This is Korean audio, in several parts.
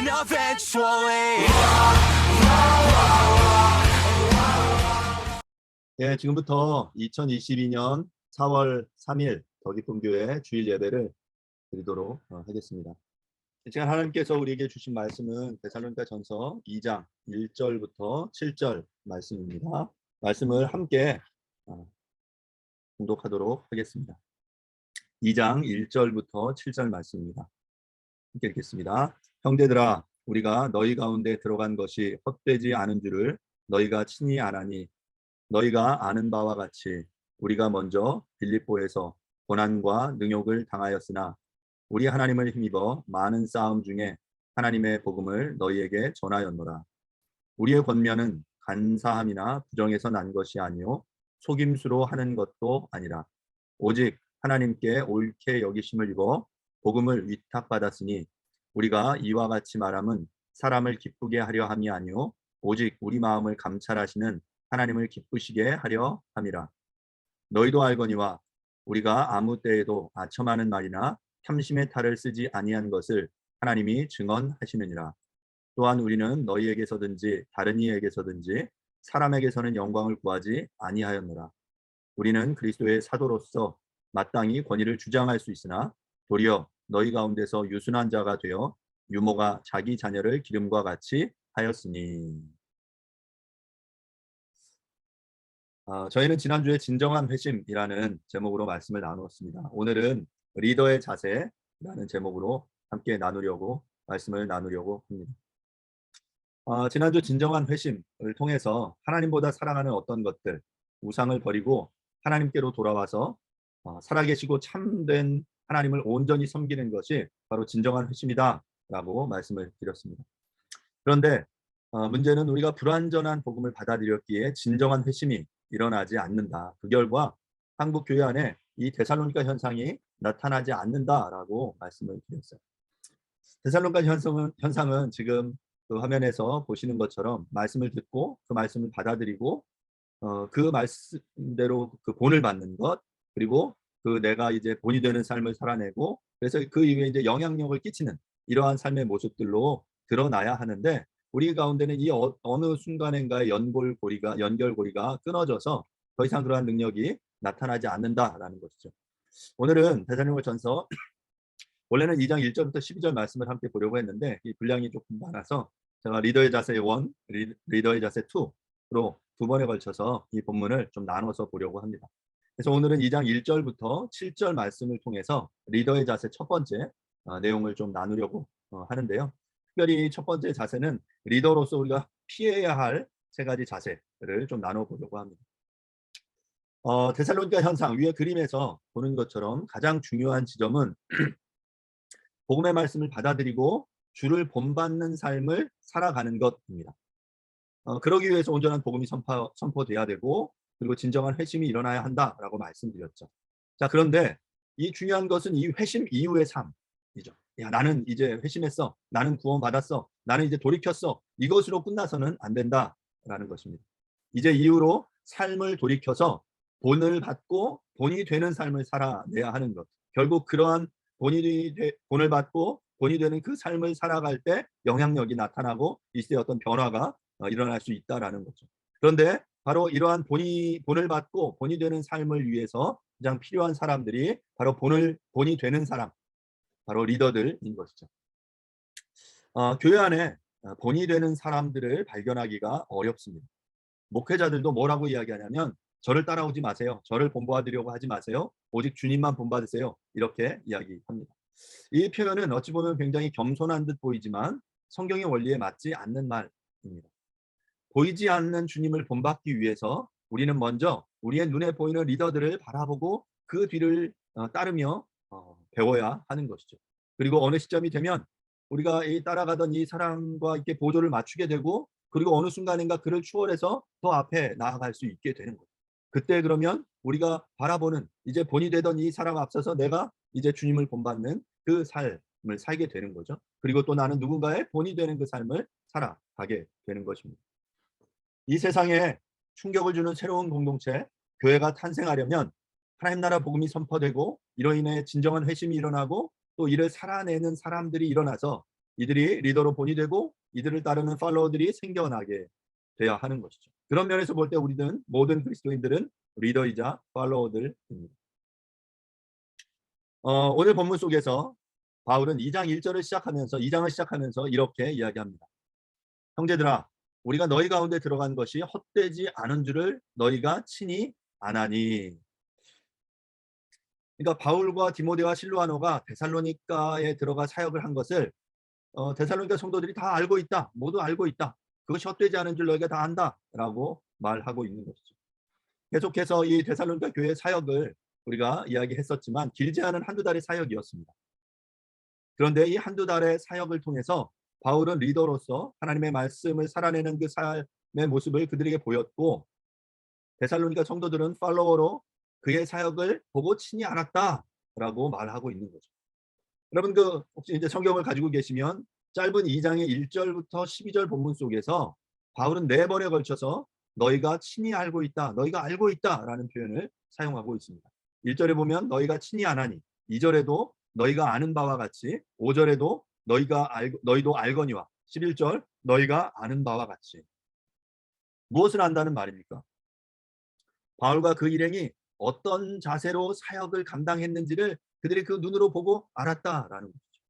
happen eventually. 예, 지금부터 2022년 4월 3일 더 기쁨 교회 주일 예배를 드리도록 하겠습니다. 지금 하나님께서 우리에게 주신 말씀은 데살로니가 전서 2장 1절부터 7절 말씀입니다. 말씀을 함께 공독하도록 하겠습니다. 2장 1절부터 7절 말씀입니다. 함께 읽겠습니다. 형제들아, 우리가 너희 가운데 들어간 것이 헛되지 않은 줄을 너희가 친히 아나니, 너희가 아는 바와 같이 우리가 먼저 빌립보에서 고난과 능욕을 당하였으나 우리 하나님을 힘입어 많은 싸움 중에 하나님의 복음을 너희에게 전하였노라. 우리의 권면은 간사함이나 부정에서 난 것이 아니요 속임수로 하는 것도 아니라 오직 하나님께 옳게 여기심을 입어 복음을 위탁받았으니 우리가 이와 같이 말함은 사람을 기쁘게 하려 함이 아니요 오직 우리 마음을 감찰하시는 하나님을 기쁘시게 하려 함이라. 너희도 알거니와 우리가 아무 때에도 아첨하는 말이나 탐심의 탈을 쓰지 아니한 것을 하나님이 증언하시느니라. 또한 우리는 너희에게서든지 다른 이에게서든지 사람에게서는 영광을 구하지 아니하였노라. 우리는 그리스도의 사도로서 마땅히 권위를 주장할 수 있으나 도리어 너희 가운데서 유순한 자가 되어 유모가 자기 자녀를 기름과 같이 하였으니. 저희는 지난주에 진정한 회심이라는 제목으로 말씀을 나누었습니다. 오늘은 리더의 자세라는 제목으로 함께 나누려고 말씀을 나누려고 합니다. 지난주 진정한 회심을 통해서 하나님보다 사랑하는 어떤 것들, 우상을 버리고 하나님께로 돌아와서 살아계시고 참된 하나님을 온전히 섬기는 것이 바로 진정한 회심이다 라고 말씀을 드렸습니다. 그런데 문제는 우리가 불완전한 복음을 받아들였기에 진정한 회심이 일어나지 않는다. 그 결과 한국 교회 안에 이 데살로니가 현상이 나타나지 않는다라고 말씀을 드렸어요. 데살로니가 현상은 지금 그 화면에서 보시는 것처럼 말씀을 듣고 그 말씀을 받아들이고 그 말씀대로 그 본을 받는 것, 그리고 그 내가 이제 본이 되는 삶을 살아내고 그래서 그 이후에 이제 영향력을 끼치는 이러한 삶의 모습들로 드러나야 하는데 우리 가운데는 이 어느 순간인가의 연결고리가 끊어져서 더 이상 그러한 능력이 나타나지 않는다라는 것이죠. 오늘은 데살로니가 전서 원래는 2장 1절부터 12절 말씀을 함께 보려고 했는데 이 분량이 조금 많아서 제가 리더의 자세 1, 리더의 자세 2로 두 번에 걸쳐서 이 본문을 좀 나눠서 보려고 합니다. 그래서 오늘은 2장 1절부터 7절 말씀을 통해서 리더의 자세 첫 번째 내용을 좀 나누려고 하는데요. 특별히 첫 번째 자세는 리더로서 우리가 피해야 할 세 가지 자세를 좀 나눠보려고 합니다. 데살로니가 현상 위에 그림에서 보는 것처럼 가장 중요한 지점은 복음의 말씀을 받아들이고 주를 본받는 삶을 살아가는 것입니다. 그러기 위해서 온전한 복음이 선포돼야 되고 그리고 진정한 회심이 일어나야 한다라고 말씀드렸죠. 자, 그런데 이 중요한 것은 이 회심 이후의 삶이죠. 야, 나는 이제 회심했어. 나는 구원받았어. 나는 이제 돌이켰어. 이것으로 끝나서는 안 된다라는 것입니다. 이제 이후로 삶을 돌이켜서 본을 받고 본이 되는 삶을 살아내야 하는 것. 결국 그러한 본을 받고 본이 되는 그 삶을 살아갈 때 영향력이 나타나고 이때 어떤 변화가 일어날 수 있다라는 거죠. 그런데 바로 이러한 본을 받고 본이 되는 삶을 위해서 가장 필요한 사람들이 바로 본이 되는 사람, 바로 리더들인 것이죠. 교회 안에 본이 되는 사람들을 발견하기가 어렵습니다. 목회자들도 뭐라고 이야기하냐면 저를 따라오지 마세요. 저를 본받으려고 하지 마세요. 오직 주님만 본받으세요. 이렇게 이야기합니다. 이 표현은 어찌 보면 굉장히 겸손한 듯 보이지만 성경의 원리에 맞지 않는 말입니다. 보이지 않는 주님을 본받기 위해서 우리는 먼저 우리의 눈에 보이는 리더들을 바라보고 그 뒤를 따르며 배워야 하는 것이죠. 그리고 어느 시점이 되면 우리가 따라가던 이 사람과 이렇게 보조를 맞추게 되고 그리고 어느 순간인가 그를 추월해서 더 앞에 나아갈 수 있게 되는 거예요. 그때 그러면 우리가 바라보는 이제 본이 되던 이 사람 앞서서 내가 이제 주님을 본받는 그 삶을 살게 되는 거죠. 그리고 또 나는 누군가의 본이 되는 그 삶을 살아가게 되는 것입니다. 이 세상에 충격을 주는 새로운 공동체, 교회가 탄생하려면 하나님 나라 복음이 선포되고 이로 인해 진정한 회심이 일어나고 또 이를 살아내는 사람들이 일어나서 이들이 리더로 본이 되고 이들을 따르는 팔로워들이 생겨나게 돼야 하는 것이죠. 그런 면에서 볼 때 우리는 모든 그리스도인들은 리더이자 팔로워들입니다. 오늘 본문 속에서 바울은 2장 1절을 시작하면서 2장을 시작하면서 이렇게 이야기합니다. 형제들아, 우리가 너희 가운데 들어간 것이 헛되지 않은 줄을 너희가 친히 아나니. 그러니까 바울과 디모데와 실로아노가 데살로니가에 들어가 사역을 한 것을 데살로니가 성도들이 다 알고 있다. 모두 알고 있다. 그것이 헛되지 않은 줄 너희가 다 안다라고 말하고 있는 것이죠. 계속해서 이 데살로니가 교회 사역을 우리가 이야기했었지만 길지 않은 한두 달의 사역이었습니다. 그런데 이 한두 달의 사역을 통해서 바울은 리더로서 하나님의 말씀을 살아내는 그 삶의 모습을 그들에게 보였고, 데살로니가 성도들은 팔로워로 그의 사역을 보고 친히 알았다라고 말하고 있는 거죠. 여러분 혹시 이제 성경을 가지고 계시면 짧은 2장의 1절부터 12절 본문 속에서 바울은 4번에 걸쳐서 너희가 친히 알고 있다, 너희가 알고 있다라는 표현을 사용하고 있습니다. 1절에 보면 너희가 친히 아나니, 2절에도 너희가 아는 바와 같이, 5절에도 너희도 알거니와, 11절 너희가 아는 바와 같이. 무엇을 안다는 말입니까? 바울과 그 일행이 어떤 자세로 사역을 감당했는지를 그들이 그 눈으로 보고 알았다라는 것이죠.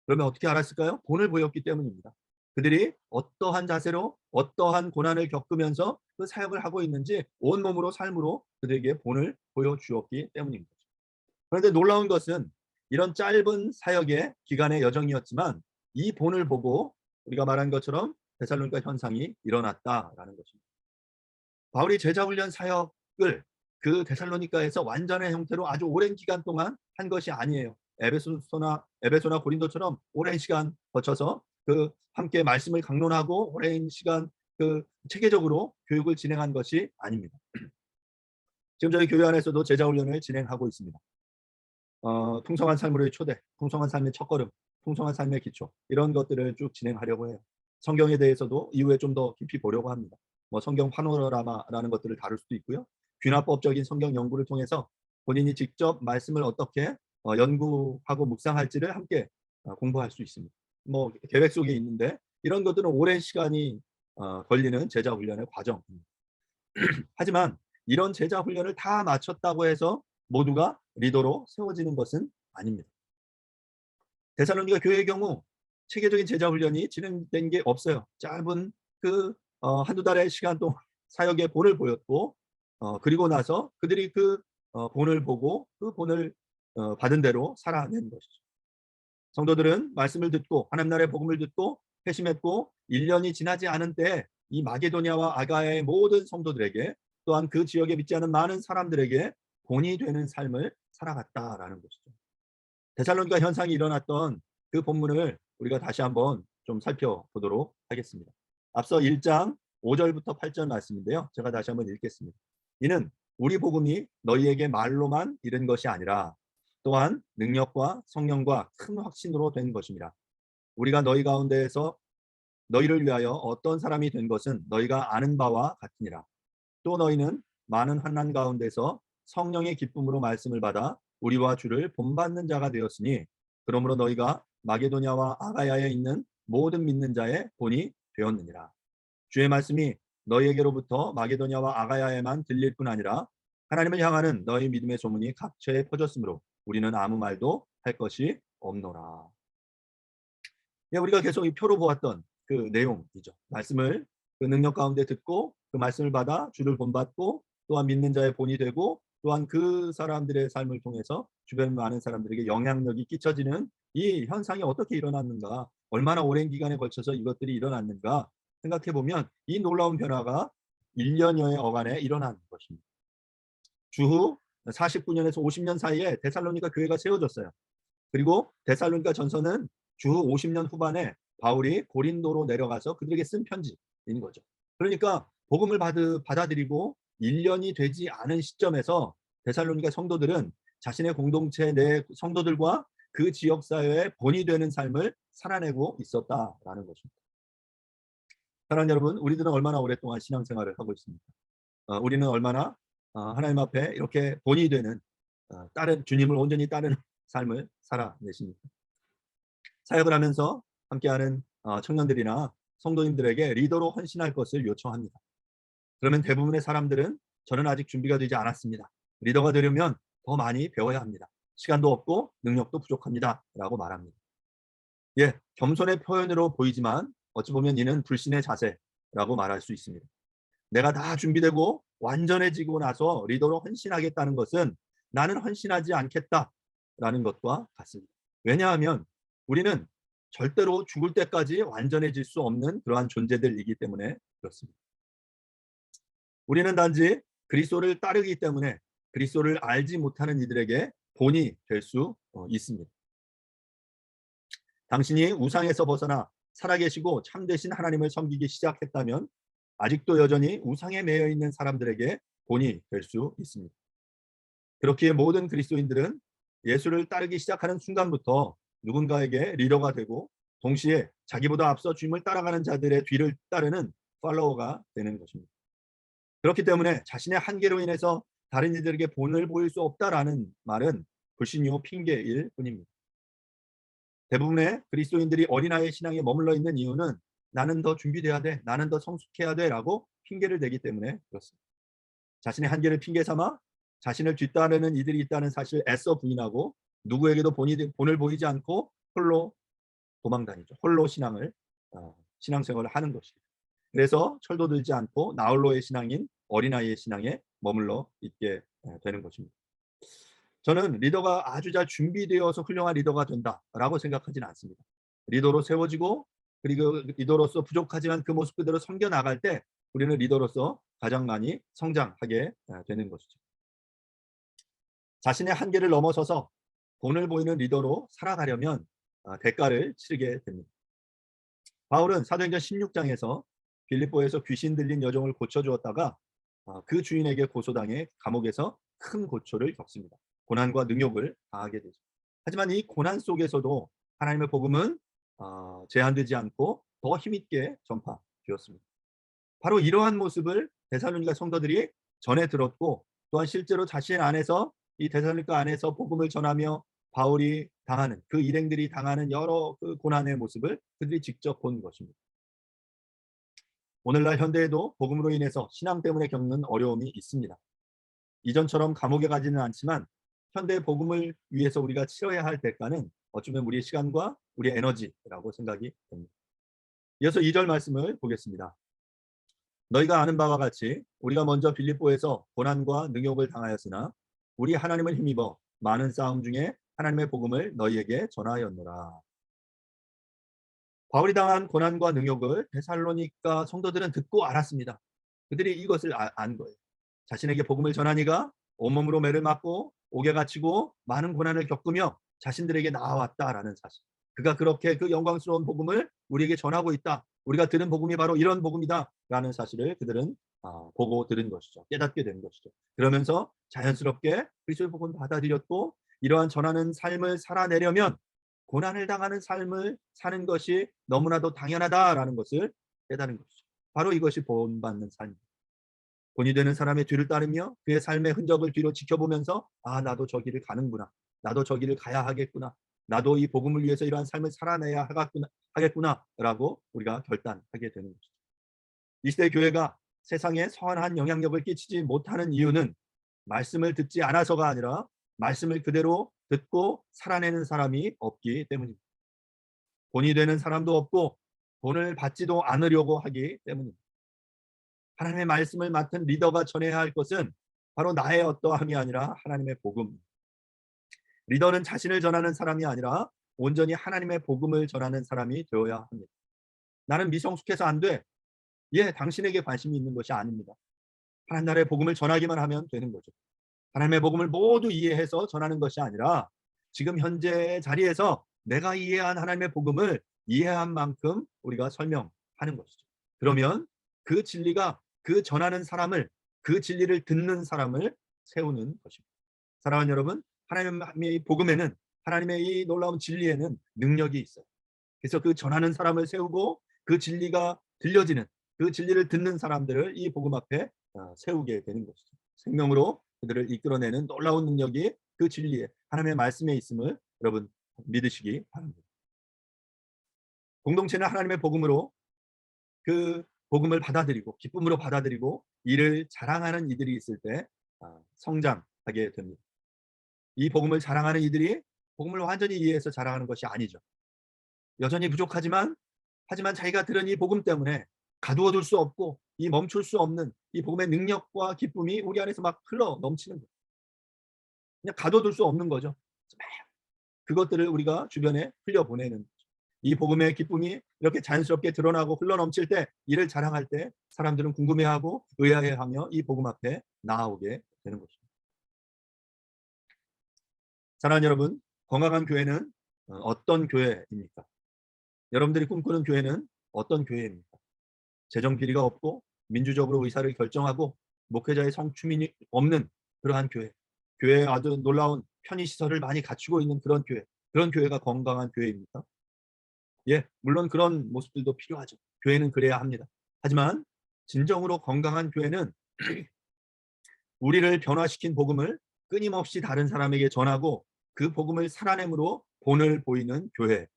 그러면 어떻게 알았을까요? 본을 보였기 때문입니다. 그들이 어떠한 자세로 어떠한 고난을 겪으면서 그 사역을 하고 있는지 온몸으로 삶으로 그들에게 본을 보여주었기 때문입니다. 그런데 놀라운 것은 이런 짧은 사역의 기간의 여정이었지만 이 본을 보고 우리가 말한 것처럼 데살로니가 현상이 일어났다라는 것입니다. 바울이 제자훈련 사역을 그 데살로니가에서 완전한 형태로 아주 오랜 기간 동안 한 것이 아니에요. 에베소나 고린도처럼 오랜 시간 거쳐서 함께 말씀을 강론하고 오랜 시간 체계적으로 교육을 진행한 것이 아닙니다. 지금 저희 교회 안에서도 제자훈련을 진행하고 있습니다. 풍성한 삶으로의 초대, 풍성한 삶의 첫걸음, 풍성한 삶의 기초, 이런 것들을 쭉 진행하려고 해요. 성경에 대해서도 이후에 좀 더 깊이 보려고 합니다. 성경 파노라마라는 것들을 다룰 수도 있고요. 귀납법적인 성경 연구를 통해서 본인이 직접 말씀을 어떻게 연구하고 묵상할지를 함께 공부할 수 있습니다. 계획 속에 있는데 이런 것들은 오랜 시간이 걸리는 제자 훈련의 과정입니다. 하지만 이런 제자 훈련을 다 마쳤다고 해서 모두가 리더로 세워지는 것은 아닙니다. 데살로니가 교회의 경우 체계적인 제자 훈련이 진행된 게 없어요. 짧은 한두 달의 시간 동안 사역의 본을 보였고, 그리고 나서 그들이 본을 보고 그 본을 받은 대로 살아낸 것이죠. 성도들은 말씀을 듣고 하나님 나라의 복음을 듣고 회심했고 1년이 지나지 않은 때에 이 마게도냐와 아가야의 모든 성도들에게, 또한 그 지역에 믿지 않은 많은 사람들에게 본이 되는 삶을 살아갔다라는 것이죠. 데살로니가 현상이 일어났던 그 본문을 우리가 다시 한번 좀 살펴보도록 하겠습니다. 앞서 1장 5절부터 8절 말씀인데요. 제가 다시 한번 읽겠습니다. 이는 우리 복음이 너희에게 말로만 이른 것이 아니라 또한 능력과 성령과 큰 확신으로 된 것입니다. 우리가 너희 가운데에서 너희를 위하여 어떤 사람이 된 것은 너희가 아는 바와 같으니라. 또 너희는 많은 환난 가운데서 성령의 기쁨으로 말씀을 받아 우리와 주를 본받는 자가 되었으니, 그러므로 너희가 마게도냐와 아가야에 있는 모든 믿는 자의 본이 되었느니라. 주의 말씀이 너희에게로부터 마게도냐와 아가야에만 들릴 뿐 아니라 하나님을 향하는 너희 믿음의 소문이 각처에 퍼졌으므로 우리는 아무 말도 할 것이 없노라. 우리가 계속 이 표로 보았던 그 내용이죠. 말씀을 그 능력 가운데 듣고 그 말씀을 받아 주를 본받고 또한 믿는 자의 본이 되고, 또한 그 사람들의 삶을 통해서 주변 많은 사람들에게 영향력이 끼쳐지는 이 현상이 어떻게 일어났는가, 얼마나 오랜 기간에 걸쳐서 이것들이 일어났는가 생각해 보면 이 놀라운 변화가 1년여의 어간에 일어난 것입니다. 주후 49년에서 50년 사이에 데살로니가 교회가 세워졌어요. 그리고 데살로니가 전서는 주후 50년 후반에 바울이 고린도로 내려가서 그들에게 쓴 편지인 거죠. 그러니까 복음을 받아들이고 1년이 되지 않은 시점에서 데살로니가 성도들은 자신의 공동체 내 성도들과 그 지역사회의 본이 되는 삶을 살아내고 있었다라는 것입니다. 사랑하는 여러분, 우리들은 얼마나 오랫동안 신앙생활을 하고 있습니까? 우리는 얼마나 하나님 앞에 이렇게 본이 되는 주님을 온전히 따르는 삶을 살아내십니까? 사역을 하면서 함께하는 청년들이나 성도님들에게 리더로 헌신할 것을 요청합니다. 그러면 대부분의 사람들은 저는 아직 준비가 되지 않았습니다. 리더가 되려면 더 많이 배워야 합니다. 시간도 없고 능력도 부족합니다. 라고 말합니다. 예, 겸손의 표현으로 보이지만 어찌 보면 이는 불신의 자세라고 말할 수 있습니다. 내가 다 준비되고 완전해지고 나서 리더로 헌신하겠다는 것은 나는 헌신하지 않겠다라는 것과 같습니다. 왜냐하면 우리는 절대로 죽을 때까지 완전해질 수 없는 그러한 존재들이기 때문에 그렇습니다. 우리는 단지 그리스도를 따르기 때문에 그리스도를 알지 못하는 이들에게 본이 될 수 있습니다. 당신이 우상에서 벗어나 살아계시고 참되신 하나님을 섬기기 시작했다면 아직도 여전히 우상에 매여 있는 사람들에게 본이 될 수 있습니다. 그렇기에 모든 그리스도인들은 예수를 따르기 시작하는 순간부터 누군가에게 리더가 되고 동시에 자기보다 앞서 주님을 따라가는 자들의 뒤를 따르는 팔로워가 되는 것입니다. 그렇기 때문에 자신의 한계로 인해서 다른 이들에게 본을 보일 수 없다라는 말은 불신이요 핑계일 뿐입니다. 대부분의 그리스도인들이 어린아이의 신앙에 머물러 있는 이유는 나는 더 준비돼야 돼, 나는 더 성숙해야 돼라고 핑계를 대기 때문에 그렇습니다. 자신의 한계를 핑계 삼아 자신을 뒤따르는 이들이 있다는 사실을 애써 부인하고 누구에게도 본을 보이지 않고 홀로 도망다니죠. 홀로 신앙생활을 하는 것이죠. 그래서 철도 들지 않고 나홀로의 신앙인 어린아이의 신앙에 머물러 있게 되는 것입니다. 저는 리더가 아주 잘 준비되어서 훌륭한 리더가 된다라고 생각하지는 않습니다. 리더로 세워지고 그리고 리더로서 부족하지만 그 모습 그대로 섬겨나갈 때 우리는 리더로서 가장 많이 성장하게 되는 것이죠. 자신의 한계를 넘어서서 본을 보이는 리더로 살아가려면 대가를 치르게 됩니다. 바울은 사도행전 16장에서 빌립보에서 귀신 들린 여종을 고쳐주었다가 그 주인에게 고소당해 감옥에서 큰 고초를 겪습니다. 고난과 능욕을 당하게 되죠. 하지만 이 고난 속에서도 하나님의 복음은 제한되지 않고 더 힘있게 전파되었습니다. 바로 이러한 모습을 데살로니가 성도들이 전해 들었고 또한 실제로 자신 안에서 이 데살로니가 안에서 복음을 전하며 바울이 당하는 그 일행들이 당하는 여러 그 고난의 모습을 그들이 직접 본 것입니다. 오늘날 현대에도 복음으로 인해서 신앙 때문에 겪는 어려움이 있습니다. 이전처럼 감옥에 가지는 않지만 현대 복음을 위해서 우리가 치러야 할 대가는 어쩌면 우리의 시간과 우리의 에너지라고 생각이 됩니다. 이어서 2절 말씀을 보겠습니다. 너희가 아는 바와 같이 우리가 먼저 빌립보에서 고난과 능욕을 당하였으나 우리 하나님을 힘입어 많은 싸움 중에 하나님의 복음을 너희에게 전하였노라. 바울이 당한 고난과 능욕을 데살로니가 성도들은 듣고 알았습니다. 그들이 이것을 안 거예요. 자신에게 복음을 전하니가 온몸으로 매를 맞고 옥에 갇히고 많은 고난을 겪으며 자신들에게 나아왔다라는 사실. 그가 그렇게 그 영광스러운 복음을 우리에게 전하고 있다. 우리가 들은 복음이 바로 이런 복음이다라는 사실을 그들은 보고 들은 것이죠. 깨닫게 된 것이죠. 그러면서 자연스럽게 그리스도의 복음을 받아들였고 이러한 전하는 삶을 살아내려면 고난을 당하는 삶을 사는 것이 너무나도 당연하다라는 것을 깨달은 것이죠. 바로 이것이 본받는 삶입니다. 본이 되는 사람의 뒤를 따르며 그의 삶의 흔적을 뒤로 지켜보면서 나도 저 길을 가는구나. 나도 저 길을 가야 하겠구나. 나도 이 복음을 위해서 이러한 삶을 살아내야 하겠구나라고 우리가 결단하게 되는 것이죠. 이 시대 교회가 세상에 선한 영향력을 끼치지 못하는 이유는 말씀을 듣지 않아서가 아니라 말씀을 그대로 듣고 살아내는 사람이 없기 때문입니다. 본이 되는 사람도 없고 본을 받지도 않으려고 하기 때문입니다. 하나님의 말씀을 맡은 리더가 전해야 할 것은 바로 나의 어떠함이 아니라 하나님의 복음. 리더는 자신을 전하는 사람이 아니라 온전히 하나님의 복음을 전하는 사람이 되어야 합니다. 나는 미성숙해서 안 돼. 당신에게 관심이 있는 것이 아닙니다. 하나님 나라의 복음을 전하기만 하면 되는 거죠. 하나님의 복음을 모두 이해해서 전하는 것이 아니라 지금 현재 자리에서 내가 이해한 하나님의 복음을 이해한 만큼 우리가 설명하는 것이죠. 그러면 그 진리가 그 전하는 사람을 그 진리를 듣는 사람을 세우는 것입니다. 사랑하는 여러분, 하나님의 복음에는 하나님의 이 놀라운 진리에는 능력이 있어요. 그래서 그 전하는 사람을 세우고 그 진리가 들려지는 그 진리를 듣는 사람들을 이 복음 앞에 세우게 되는 것이죠. 생명으로 그들을 이끌어내는 놀라운 능력이 그 진리에 하나님의 말씀에 있음을 여러분 믿으시기 바랍니다. 공동체는 하나님의 복음으로 그 복음을 받아들이고 기쁨으로 받아들이고 이를 자랑하는 이들이 있을 때 성장하게 됩니다. 이 복음을 자랑하는 이들이 복음을 완전히 이해해서 자랑하는 것이 아니죠. 여전히 부족하지만 하지만 자기가 들은 이 복음 때문에 가두어둘 수 없고 이 멈출 수 없는 이 복음의 능력과 기쁨이 우리 안에서 막 흘러 넘치는 거예요. 그냥 가둬둘 수 없는 거죠. 그것들을 우리가 주변에 흘려보내는 이 복음의 기쁨이 이렇게 자연스럽게 드러나고 흘러넘칠 때 이를 자랑할 때 사람들은 궁금해하고 의아해하며 이 복음 앞에 나아오게 되는 것입니다. 사랑하는 여러분, 건강한 교회는 어떤 교회입니까? 여러분들이 꿈꾸는 교회는 어떤 교회입니까? 재정 비리가 없고 민주적으로 의사를 결정하고 목회자의 성추민이 없는 그러한 교회, 교회에 아주 놀라운 편의시설을 많이 갖추고 있는 그런 교회, 그런 교회가 건강한 교회입니까? 예, 물론 그런 모습들도 필요하죠. 교회는 그래야 합니다. 하지만 진정으로 건강한 교회는 우리를 변화시킨 복음을 끊임없이 다른 사람에게 전하고 그 복음을 살아냄으로 본을 보이는 교회.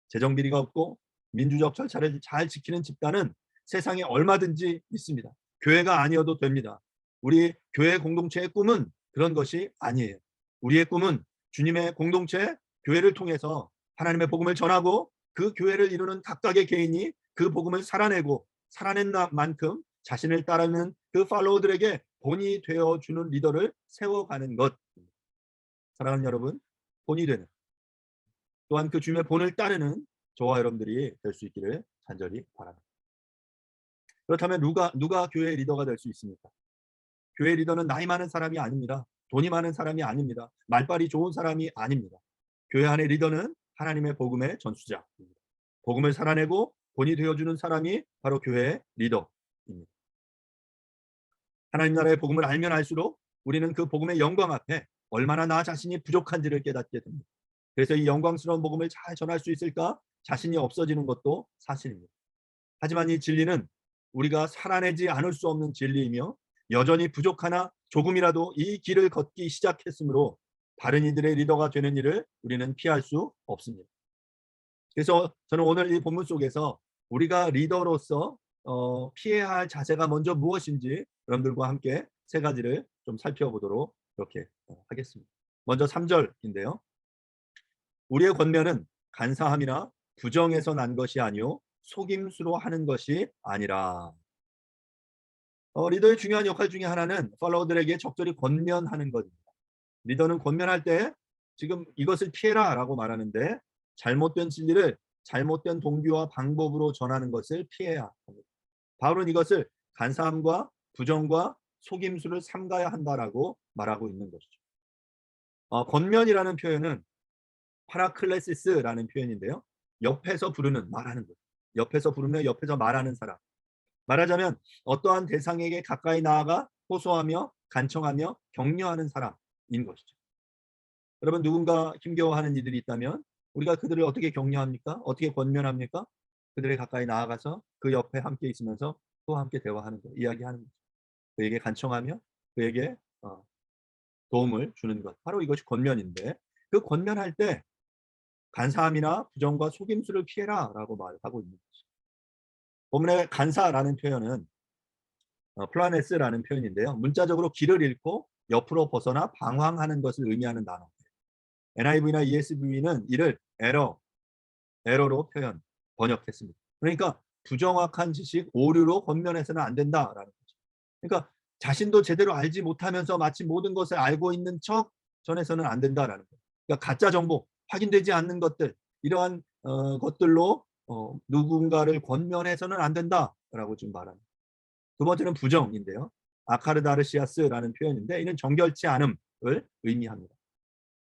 재정 비리가 없고 민주적 절차를 잘 지키는 집단은 세상에 얼마든지 있습니다. 교회가 아니어도 됩니다. 우리 교회 공동체의 꿈은 그런 것이 아니에요. 우리의 꿈은 주님의 공동체, 교회를 통해서 하나님의 복음을 전하고 그 교회를 이루는 각각의 개인이 그 복음을 살아내고 살아낸 만큼 자신을 따르는 그 팔로워들에게 본이 되어주는 리더를 세워가는 것. 사랑하는 여러분, 본이 되는 또한 그 주님의 본을 따르는 저와 여러분들이 될 수 있기를 간절히 바랍니다. 그렇다면 누가 교회 리더가 될 수 있습니까? 교회 리더는 나이 많은 사람이 아닙니다. 돈이 많은 사람이 아닙니다. 말빨이 좋은 사람이 아닙니다. 교회 안의 리더는 하나님의 복음의 전수자입니다. 복음을 살아내고 본이 되어주는 사람이 바로 교회의 리더입니다. 하나님 나라의 복음을 알면 알수록 우리는 그 복음의 영광 앞에 얼마나 나 자신이 부족한지를 깨닫게 됩니다. 그래서 이 영광스러운 복음을 잘 전할 수 있을까? 자신이 없어지는 것도 사실입니다. 하지만 이 진리는 우리가 살아내지 않을 수 없는 진리이며 여전히 부족하나 조금이라도 이 길을 걷기 시작했으므로 다른 이들의 리더가 되는 일을 우리는 피할 수 없습니다. 그래서 저는 오늘 이 본문 속에서 우리가 리더로서 피해야 할 자세가 먼저 무엇인지 여러분들과 함께 세 가지를 좀 살펴보도록 그렇게 하겠습니다. 먼저 3절인데요. 우리의 권면은 간사함이나 부정에서 난 것이 아니요 속임수로 하는 것이 아니라. 리더의 중요한 역할 중에 하나는 팔로워들에게 적절히 권면하는 것입니다. 리더는 권면할 때 지금 이것을 피해라 라고 말하는데 잘못된 진리를 잘못된 동기와 방법으로 전하는 것을 피해야 합니다. 바울은 이것을 간사함과 부정과 속임수를 삼가야 한다라고 말하고 있는 것이죠. 권면이라는 표현은 파라클레시스라는 표현인데요. 옆에서 부르는, 말하는 것. 옆에서 부르며 옆에서 말하는 사람. 말하자면 어떠한 대상에게 가까이 나아가 호소하며 간청하며 격려하는 사람인 것이죠. 여러분, 누군가 힘겨워하는 이들이 있다면 우리가 그들을 어떻게 격려합니까? 어떻게 권면합니까? 그들의 가까이 나아가서 그 옆에 함께 있으면서 또 함께 대화하는 것, 이야기하는 것. 그에게 간청하며 그에게 도움을 주는 것. 바로 이것이 권면인데 그 권면할 때 간사함이나 부정과 속임수를 피해라 라고 말하고 있는 것이죠. 본문의 간사라는 표현은 플라네스라는 표현인데요. 문자적으로 길을 잃고 옆으로 벗어나 방황하는 것을 의미하는 단어입니다. NIV나 ESV는 이를 에러로 번역했습니다. 그러니까 부정확한 지식, 오류로 권면해서는 안 된다라는 거죠. 그러니까 자신도 제대로 알지 못하면서 마치 모든 것을 알고 있는 척 전해서는 안 된다라는 거예요. 그러니까 가짜 정보, 확인되지 않는 것들, 이러한 것들로 누군가를 권면해서는 안 된다라고 지금 말합니다. 두 번째는 부정인데요. 아카르다르시아스라는 표현인데 이는 정결치 않음을 의미합니다.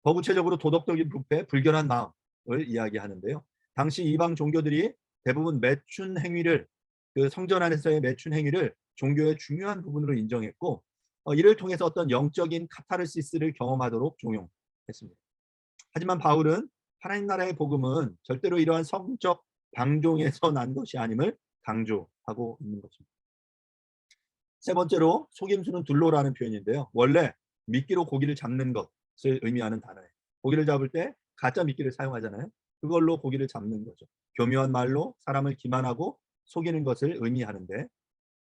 더 구체적으로 도덕적인 부패, 불결한 마음을 이야기하는데요. 당시 이방 종교들이 대부분 매춘 행위를, 그 성전 안에서의 매춘 행위를 종교의 중요한 부분으로 인정했고 이를 통해서 어떤 영적인 카타르시스를 경험하도록 종용했습니다. 하지만 바울은 하나님 나라의 복음은 절대로 이러한 성적 방종에서 난 것이 아님을 강조하고 있는 것입니다. 세 번째로 속임수는 둘로라는 표현인데요. 원래 미끼로 고기를 잡는 것을 의미하는 단어예요. 고기를 잡을 때 가짜 미끼를 사용하잖아요. 그걸로 고기를 잡는 거죠. 교묘한 말로 사람을 기만하고 속이는 것을 의미하는데,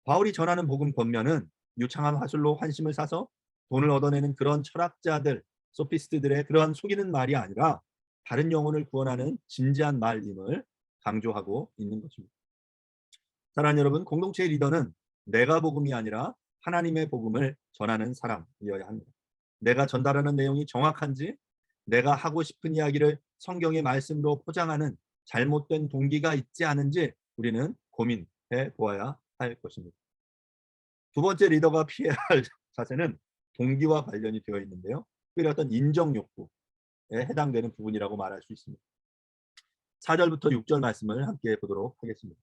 바울이 전하는 복음 권면은 유창한 화술로 환심을 사서 돈을 얻어내는 그런 철학자들, 소피스트들의 그러한 속이는 말이 아니라 다른 영혼을 구원하는 진지한 말임을 강조하고 있는 것입니다. 사랑하는 여러분, 공동체의 리더는 내가 복음이 아니라 하나님의 복음을 전하는 사람이어야 합니다. 내가 전달하는 내용이 정확한지, 내가 하고 싶은 이야기를 성경의 말씀으로 포장하는 잘못된 동기가 있지 않은지 우리는 고민해 보아야 할 것입니다. 두 번째 리더가 피해야 할 자세는 동기와 관련이 되어 있는데요. 특별히 어떤 인정 욕구에 해당되는 부분이라고 말할 수 있습니다. 4절부터 6절 말씀을 함께 보도록 하겠습니다.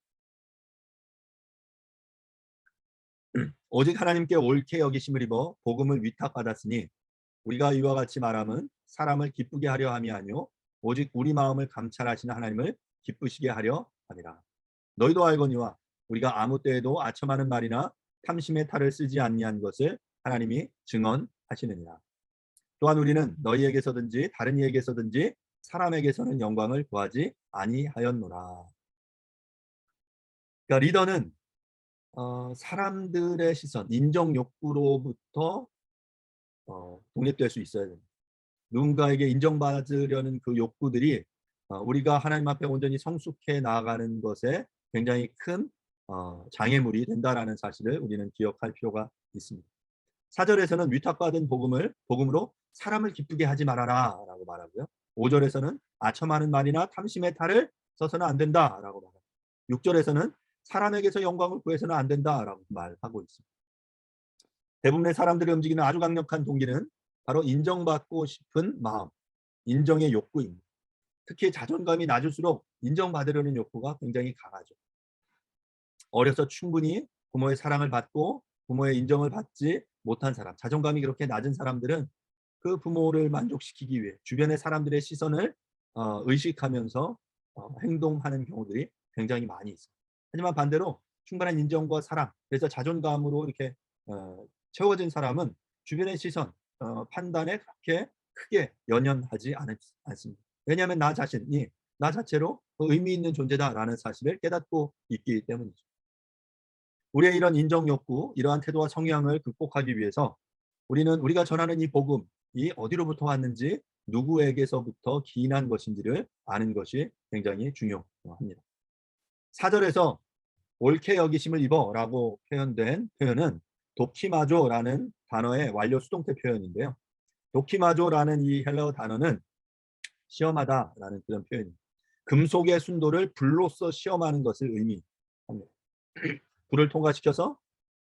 오직 하나님께 옳게 여기심을 입어 복음을 위탁받았으니 우리가 이와 같이 말함은 사람을 기쁘게 하려 함이 아니요 오직 우리 마음을 감찰하시는 하나님을 기쁘시게 하려 함이라. 너희도 알거니와 우리가 아무 때에도 아첨하는 말이나 탐심의 탈을 쓰지 아니한 것을 하나님이 증언하시느니라. 또한 우리는 너희에게서든지 다른 이에게서든지 사람에게서는 영광을 구하지 아니하였노라. 그러니까 리더는 사람들의 시선, 인정 욕구로부터 독립될 수 있어야 됩니다. 누군가에게 인정받으려는 그 욕구들이 우리가 하나님 앞에 온전히 성숙해 나아가는 것에 굉장히 큰 장애물이 된다라는 사실을 우리는 기억할 필요가 있습니다. 4절에서는 위탁받은 복음으로 사람을 기쁘게 하지 말아라 라고 말하고요. 5절에서는 아첨하는 말이나 탐심의 탈을 써서는 안 된다 라고 말합니다. 6절에서는 사람에게서 영광을 구해서는 안 된다 라고 말하고 있습니다. 대부분의 사람들이 움직이는 아주 강력한 동기는 바로 인정받고 싶은 마음, 인정의 욕구입니다. 특히 자존감이 낮을수록 인정받으려는 욕구가 굉장히 강하죠. 어려서 충분히 부모의 사랑을 받고 부모의 인정을 받지 못한 사람, 자존감이 그렇게 낮은 사람들은 그 부모를 만족시키기 위해 주변의 사람들의 시선을 의식하면서 행동하는 경우들이 굉장히 많이 있습니다. 하지만 반대로 충분한 인정과 사랑, 그래서 자존감으로 이렇게 채워진 사람은 주변의 시선, 판단에 그렇게 크게 연연하지 않습니다. 왜냐하면 나 자신이 나 자체로 의미 있는 존재다라는 사실을 깨닫고 있기 때문이죠. 우리의 이런 인정 욕구, 이러한 태도와 성향을 극복하기 위해서 우리는 우리가 전하는 이 복음이 어디로부터 왔는지, 누구에게서부터 기인한 것인지를 아는 것이 굉장히 중요합니다. 4절에서 옳게 여기심을 입어라고 표현된 표현은 도키마조라는 단어의 완료 수동태 표현인데요. 도키마조라는 이 헬라어 단어는 시험하다라는 그런 표현입니다. 금속의 순도를 불로써 시험하는 것을 의미합니다. 불을 통과시켜서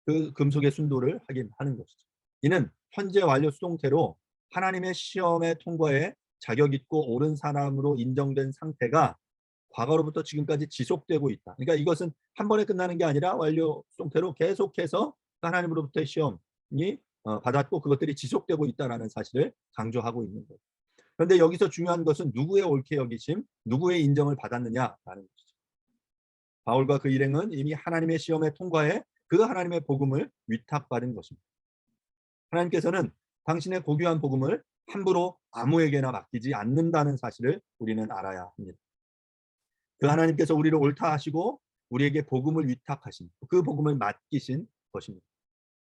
그 금속의 순도를 확인하는 것이죠. 이는 현재 완료 수동태로 하나님의 시험의 통과에 자격 있고 옳은 사람으로 인정된 상태가 과거로부터 지금까지 지속되고 있다. 그러니까 이것은 한 번에 끝나는 게 아니라 완료 수동태로 계속해서 하나님으로부터의 시험이 받았고 그것들이 지속되고 있다는 사실을 강조하고 있는 거예요. 그런데 여기서 중요한 것은 누구의 옳게 여기심, 누구의 인정을 받았느냐라는 것이죠. 바울과 그 일행은 이미 하나님의 시험에 통과해 그 하나님의 복음을 위탁받은 것입니다. 하나님께서는 당신의 고귀한 복음을 함부로 아무에게나 맡기지 않는다는 사실을 우리는 알아야 합니다. 그 하나님께서 우리를 옳다 하시고 우리에게 복음을 위탁하신, 그 복음을 맡기신 것입니다.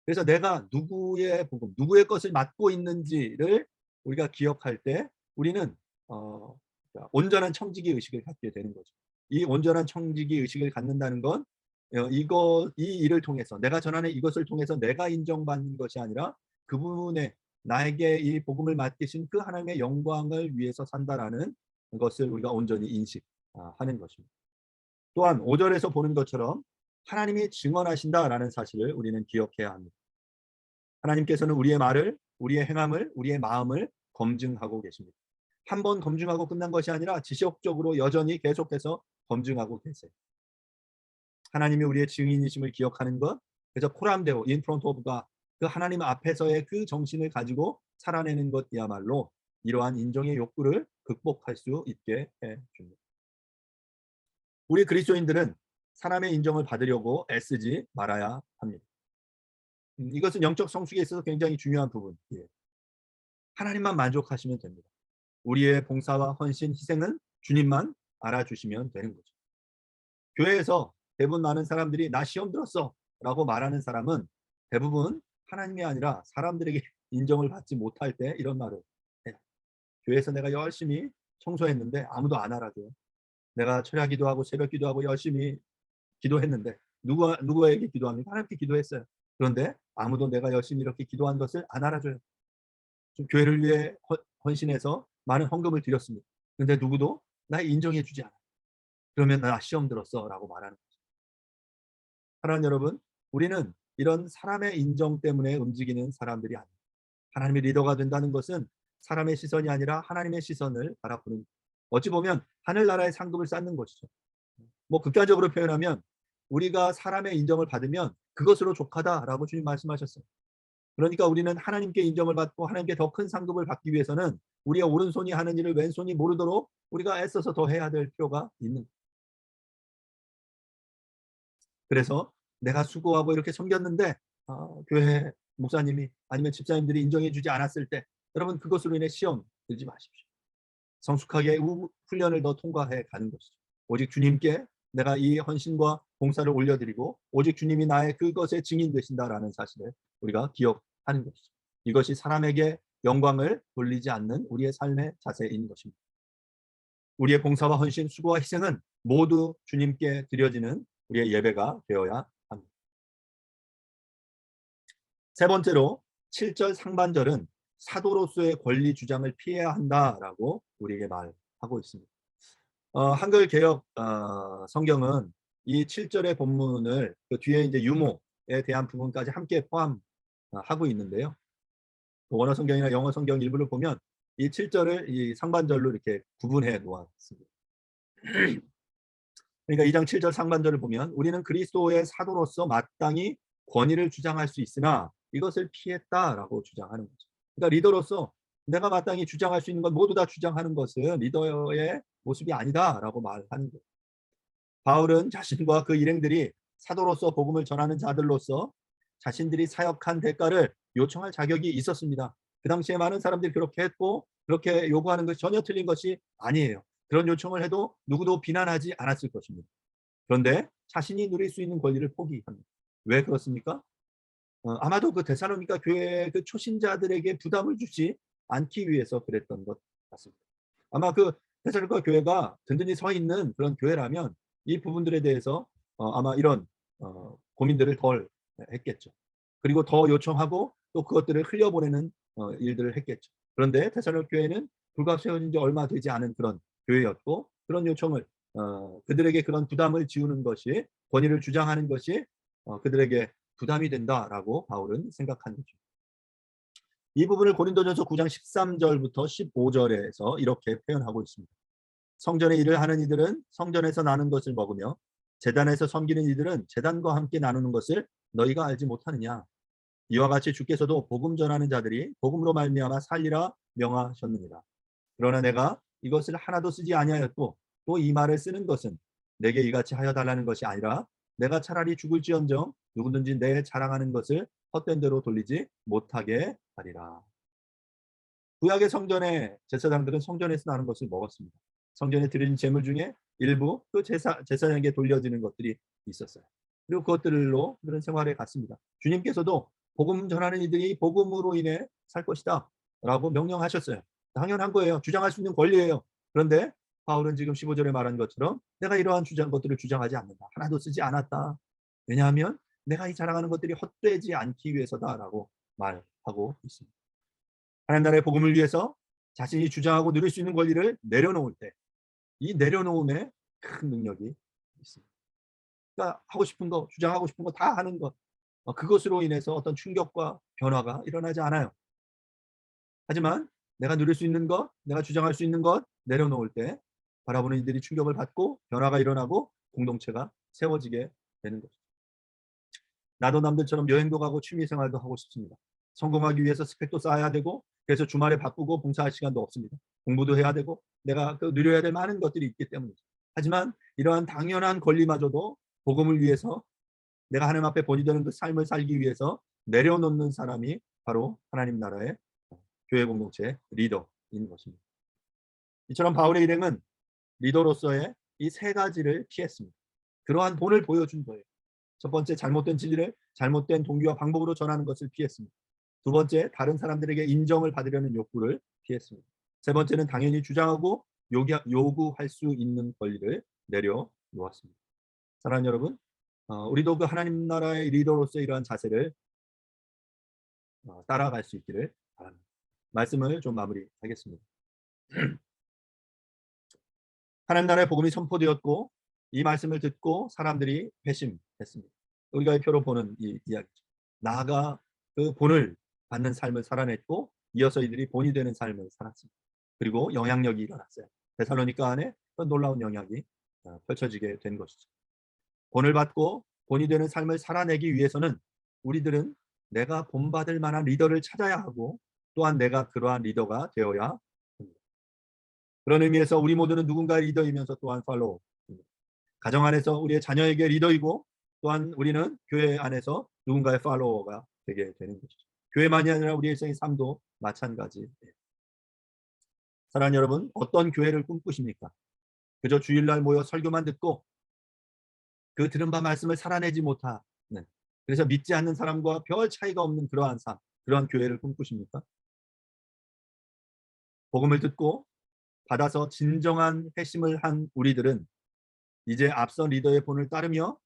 그래서 내가 누구의 복음, 누구의 것을 맡고 있는지를 우리가 기억할 때 우리는 온전한 청지기 의식을 갖게 되는 거죠. 이 온전한 청지기 의식을 갖는다는 건 이 일을 통해서, 내가 전하는 이것을 통해서 내가 인정받는 것이 아니라 그분의 나에게 이 복음을 맡기신 그 하나님의 영광을 위해서 산다라는 것을 우리가 온전히 인식하는 것입니다. 또한 5절에서 보는 것처럼 하나님이 증언하신다라는 사실을 우리는 기억해야 합니다. 하나님께서는 우리의 말을, 우리의 행함을, 우리의 마음을 검증하고 계십니다. 한 번 검증하고 끝난 것이 아니라 지속적으로 여전히 계속해서 검증하고 계세요. 하나님이 우리의 증인이심을 기억하는 것, 그래서 코람데오, 인프론트 오브 갓, 그 하나님 앞에서의 그 정신을 가지고 살아내는 것이야말로 이러한 인정의 욕구를 극복할 수 있게 해줍니다. 우리 그리스도인들은 사람의 인정을 받으려고 애쓰지 말아야 합니다. 이것은 영적 성숙에 있어서 굉장히 중요한 부분이에요. 하나님만 만족하시면 됩니다. 우리의 봉사와 헌신, 희생은 주님만 알아주시면 되는 거죠. 교회에서 대부분 많은 사람들이 나 시험 들었어 라고 말하는 사람은 대부분 하나님이 아니라 사람들에게 인정을 받지 못할 때 이런 말을 해요. 교회에서 내가 열심히 청소했는데 아무도 안 알아줘요. 내가 철야 기도하고 새벽 기도하고 열심히 기도했는데 누구에게 기도합니까? 하나님께 기도했어요. 그런데 아무도 내가 열심히 이렇게 기도한 것을 안 알아줘요. 좀 교회를 위해 헌신해서 많은 헌금을 드렸습니다. 그런데 누구도 나 인정해 주지 않아요. 그러면 나 시험 들었어 라고 말하는 거죠. 사랑하는 여러분, 우리는 이런 사람의 인정 때문에 움직이는 사람들이 아닙니다. 하나님의 리더가 된다는 것은 사람의 시선이 아니라 하나님의 시선을 바라보는, 어찌 보면 하늘나라의 상급을 쌓는 것이죠. 뭐 극단적으로 표현하면 우리가 사람의 인정을 받으면 그것으로 족하다라고 주님 말씀하셨어요. 그러니까 우리는 하나님께 인정을 받고 하나님께 더 큰 상급을 받기 위해서는 우리의 오른손이 하는 일을 왼손이 모르도록 우리가 애써서 더 해야 될 필요가 있는 거예요. 그래서 내가 수고하고 이렇게 섬겼는데 교회 목사님이 아니면 집사님들이 인정해 주지 않았을 때 여러분 그것으로 인해 시험 들지 마십시오. 성숙하게 훈련을 더 통과해 가는 것이죠. 오직 주님께 내가 이 헌신과 봉사를 올려드리고 오직 주님이 나의 그것의 증인 되신다라는 사실을 우리가 기억하는 것이죠. 이것이 사람에게 영광을 돌리지 않는 우리의 삶의 자세인 것입니다. 우리의 봉사와 헌신, 수고와 희생은 모두 주님께 드려지는 우리의 예배가 되어야 합니다. 세 번째로 7절 상반절은 사도로서의 권리 주장을 피해야 한다라고 우리에게 말하고 있습니다. 한글 개역 성경은 이 7절의 본문을 그 뒤에 이제 유모에 대한 부분까지 함께 포함하고 있는데요. 원어 성경이나 영어 성경 일부를 보면 이 7절을 이 상반절로 이렇게 구분해 놓았습니다. 그러니까 2장 7절 상반절을 보면 우리는 그리스도의 사도로서 마땅히 권위를 주장할 수 있으나 이것을 피했다라고 주장하는 거죠. 그러니까 리더로서 내가 마땅히 주장할 수 있는 건 모두 다 주장하는 것은 리더의 모습이 아니다라고 말하는 거예요. 바울은 자신과 그 일행들이 사도로서 복음을 전하는 자들로서 자신들이 사역한 대가를 요청할 자격이 있었습니다. 그 당시에 많은 사람들이 그렇게 했고 그렇게 요구하는 것이 전혀 틀린 것이 아니에요. 그런 요청을 해도 누구도 비난하지 않았을 것입니다. 그런데 자신이 누릴 수 있는 권리를 포기합니다. 왜 그렇습니까? 아마도 그 데살로니가 교회 그 초신자들에게 부담을 주지 않기 위해서 그랬던 것 같습니다. 아마 그 데살로니가 교회가 든든히 서 있는 그런 교회라면 이 부분들에 대해서 아마 이런 고민들을 덜 했겠죠. 그리고 더 요청하고 또 그것들을 흘려보내는 일들을 했겠죠. 그런데 데살로니가 교회는 불과 세워진 지 얼마 되지 않은 그런 교회였고 그런 요청을 그들에게 그런 부담을 지우는 것이 권위를 주장하는 것이 그들에게 부담이 된다라고 바울은 생각하는 거죠. 이 부분을 고린도전서 9장 13절부터 15절에서 이렇게 표현하고 있습니다. 성전의 일을 하는 이들은 성전에서 나눈 것을 먹으며 제단에서 섬기는 이들은 제단과 함께 나누는 것을 너희가 알지 못하느냐. 이와 같이 주께서도 복음 전하는 자들이 복음으로 말미암아 살리라 명하셨느니라. 그러나 내가 이것을 하나도 쓰지 아니하였고 또 이 말을 쓰는 것은 내게 이같이 하여 달라는 것이 아니라 내가 차라리 죽을지언정 누구든지 내 자랑하는 것을 헛된 대로 돌리지 못하게 하리라. 구약의 성전의 제사장들은 성전에서 나는 것을 먹었습니다. 성전에 드린 제물 중에 일부 그 제사장에게 돌려지는 것들이 있었어요. 그리고 그것들로 그런 생활에 갔습니다. 주님께서도 복음 전하는 이들이 복음으로 인해 살 것이다 라고 명령하셨어요. 당연한 거예요. 주장할 수 있는 권리예요. 그런데 바울은 지금 15절에 말한 것처럼 내가 이러한 것들을 주장하지 않는다. 하나도 쓰지 않았다. 왜냐하면 내가 이 자랑하는 것들이 헛되지 않기 위해서다라고 말하고 있습니다. 하나님 나라의 복음을 위해서 자신이 주장하고 누릴 수 있는 권리를 내려놓을 때 이 내려놓음에 큰 능력이 있습니다. 그러니까 하고 싶은 거, 주장하고 싶은 거 다 하는 것, 그것으로 인해서 어떤 충격과 변화가 일어나지 않아요. 하지만 내가 누릴 수 있는 것, 내가 주장할 수 있는 것 내려놓을 때 바라보는 이들이 충격을 받고 변화가 일어나고 공동체가 세워지게 되는 것이죠. 나도 남들처럼 여행도 가고 취미생활도 하고 싶습니다. 성공하기 위해서 스펙도 쌓아야 되고 그래서 주말에 바쁘고 봉사할 시간도 없습니다. 공부도 해야 되고 내가 그 누려야 될 많은 것들이 있기 때문이죠. 하지만 이러한 당연한 권리마저도 복음을 위해서 내가 하나님 앞에 본이 되는 그 삶을 살기 위해서 내려놓는 사람이 바로 하나님 나라의 교회 공동체의 리더인 것입니다. 이처럼 바울의 일행은 리더로서의 이 세 가지를 피했습니다. 그러한 본을 보여준 거예요. 첫 번째, 잘못된 진리를 잘못된 동기와 방법으로 전하는 것을 피했습니다. 두 번째, 다른 사람들에게 인정을 받으려는 욕구를 피했습니다. 세 번째는 당연히 주장하고 요구할 수 있는 권리를 내려놓았습니다. 사랑하는 여러분, 우리도 그 하나님 나라의 리더로서 이러한 자세를 따라갈 수 있기를 바랍니다. 말씀을 좀 마무리하겠습니다. 하나님 나라의 복음이 선포되었고 이 말씀을 듣고 사람들이 회심했습니다. 우리가 표로 보는 이 이야기죠. 나아가 그 본을 받는 삶을 살아냈고 이어서 이들이 본이 되는 삶을 살았습니다. 그리고 영향력이 일어났어요. 데살로니가 안에 놀라운 영향이 펼쳐지게 된 것이죠. 본을 받고 본이 되는 삶을 살아내기 위해서는 우리들은 내가 본받을 만한 리더를 찾아야 하고 또한 내가 그러한 리더가 되어야 합니다. 그런 의미에서 우리 모두는 누군가의 리더이면서 또한 팔로우, 가정 안에서 우리의 자녀에게 리더이고 또한 우리는 교회 안에서 누군가의 팔로워가 되게 되는 것이죠. 교회만이 아니라 우리 일생의 삶도 마찬가지. 사랑하는 여러분, 어떤 교회를 꿈꾸십니까? 그저 주일날 모여 설교만 듣고 그 들은 바 말씀을 살아내지 못하는, 그래서 믿지 않는 사람과 별 차이가 없는 그러한 삶, 그러한 교회를 꿈꾸십니까? 복음을 듣고 받아서 진정한 회심을 한 우리들은 이제 앞선 리더의 본을 따르며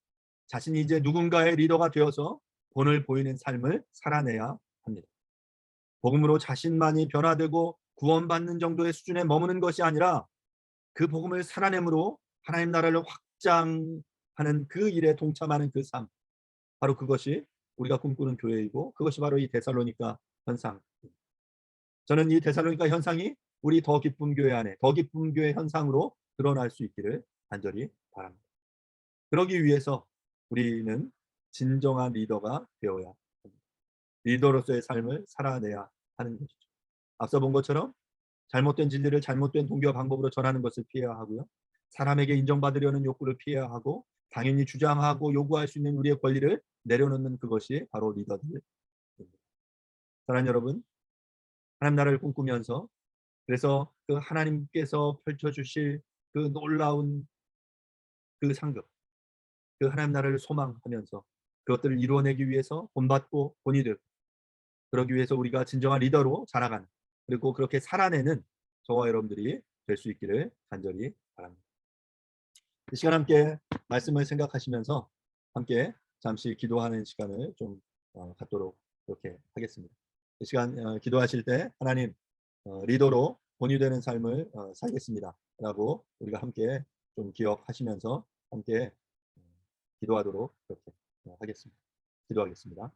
자신이 이제 누군가의 리더가 되어서 본을 보이는 삶을 살아내야 합니다. 복음으로 자신만이 변화되고 구원받는 정도의 수준에 머무는 것이 아니라 그 복음을 살아냄으로 하나님 나라를 확장하는 그 일에 동참하는 그 삶, 바로 그것이 우리가 꿈꾸는 교회이고 그것이 바로 이 데살로니가 현상. 저는 이 데살로니가 현상이 우리 더 기쁨 교회 안에 더 기쁨 교회 현상으로 드러날 수 있기를 간절히 바랍니다. 그러기 위해서 우리는 진정한 리더가 되어야 합니다. 리더로서의 삶을 살아내야 하는 것이죠. 앞서 본 것처럼 잘못된 진리를 잘못된 동기와 방법으로 전하는 것을 피해야 하고요. 사람에게 인정받으려는 욕구를 피해야 하고 당연히 주장하고 요구할 수 있는 우리의 권리를 내려놓는 그것이 바로 리더들입니다. 사랑하는 여러분, 하나님 나라를 꿈꾸면서 그래서 그 하나님께서 펼쳐주실 그 놀라운 그 상급, 그 하나님 나라를 소망하면서 그것들을 이루어내기 위해서 본받고 본이 되고 그러기 위해서 우리가 진정한 리더로 자라가는 그리고 그렇게 살아내는 저와 여러분들이 될 수 있기를 간절히 바랍니다. 이 시간 함께 말씀을 생각하시면서 함께 잠시 기도하는 시간을 좀 갖도록 그렇게 하겠습니다. 이 시간 기도하실 때 하나님 리더로 본이 되는 삶을 살겠습니다 라고 우리가 함께 좀 기억하시면서 함께 기도하도록 그렇게 하겠습니다. 기도하겠습니다.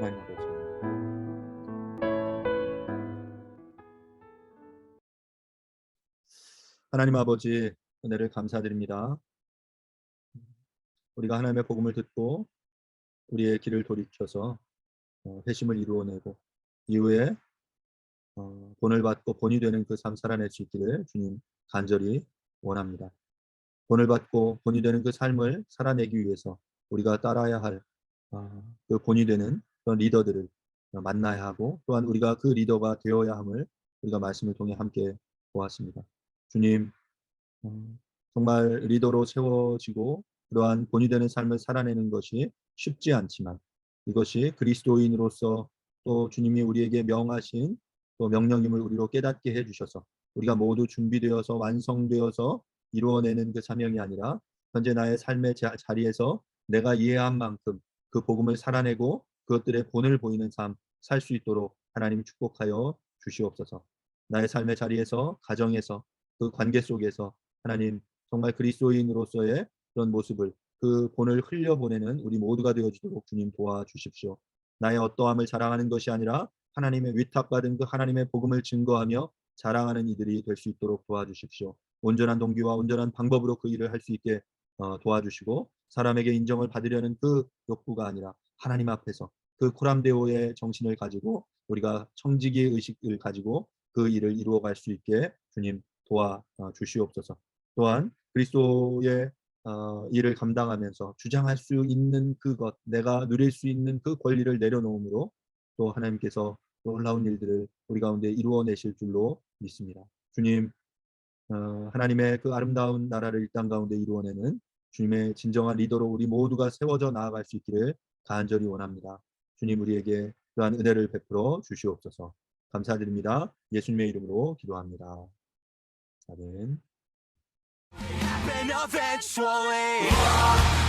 하나님 아버지, 하나님 아버지 은혜를 감사드립니다. 우리가 하나님의 복음을 듣고 우리의 길을 돌이켜서 회심을 이루어내고 이후에 본을 받고 본이 되는 그 삶 살아낼 수 있기를 주님 간절히 원합니다. 본을 받고 본이 되는 그 삶을 살아내기 위해서 우리가 따라야 할 그 본이 되는 그런 리더들을 만나야 하고 또한 우리가 그 리더가 되어야 함을 우리가 말씀을 통해 함께 보았습니다. 주님, 정말 리더로 세워지고 그러한 본이 되는 삶을 살아내는 것이 쉽지 않지만 이것이 그리스도인으로서 또 주님이 우리에게 명하신 또 명령임을 우리로 깨닫게 해주셔서 우리가 모두 준비되어서 완성되어서 이루어내는 그 사명이 아니라 현재 나의 삶의 자리에서 내가 이해한 만큼 그 복음을 살아내고 그것들의 본을 보이는 삶 살 수 있도록 하나님 축복하여 주시옵소서. 나의 삶의 자리에서 가정에서 그 관계 속에서 하나님 정말 그리스도인으로서의 그런 모습을 그 본을 흘려보내는 우리 모두가 되어주도록 주님 도와주십시오. 나의 어떠함을 자랑하는 것이 아니라 하나님의 위탁받은 그 하나님의 복음을 증거하며 자랑하는 이들이 될 수 있도록 도와주십시오. 온전한 동기와 온전한 방법으로 그 일을 할 수 있게 도와주시고 사람에게 인정을 받으려는 그 욕구가 아니라 하나님 앞에서 그 코람데오의 정신을 가지고 우리가 청지기의 의식을 가지고 그 일을 이루어갈 수 있게 주님 도와주시옵소서. 또한 그리스도의 일을 감당하면서 주장할 수 있는 그것, 내가 누릴 수 있는 그 권리를 내려놓음으로 또 하나님께서 놀라운 일들을 우리 가운데 이루어내실 줄로 믿습니다. 주님, 하나님의 그 아름다운 나라를 이 땅 가운데 이루어내는 주님의 진정한 리더로 우리 모두가 세워져 나아갈 수 있기를 간절히 원합니다. 주님, 우리에게 또한 은혜를 베풀어 주시옵소서. 감사드립니다. 예수님의 이름으로 기도합니다. 아멘. Happen eventually.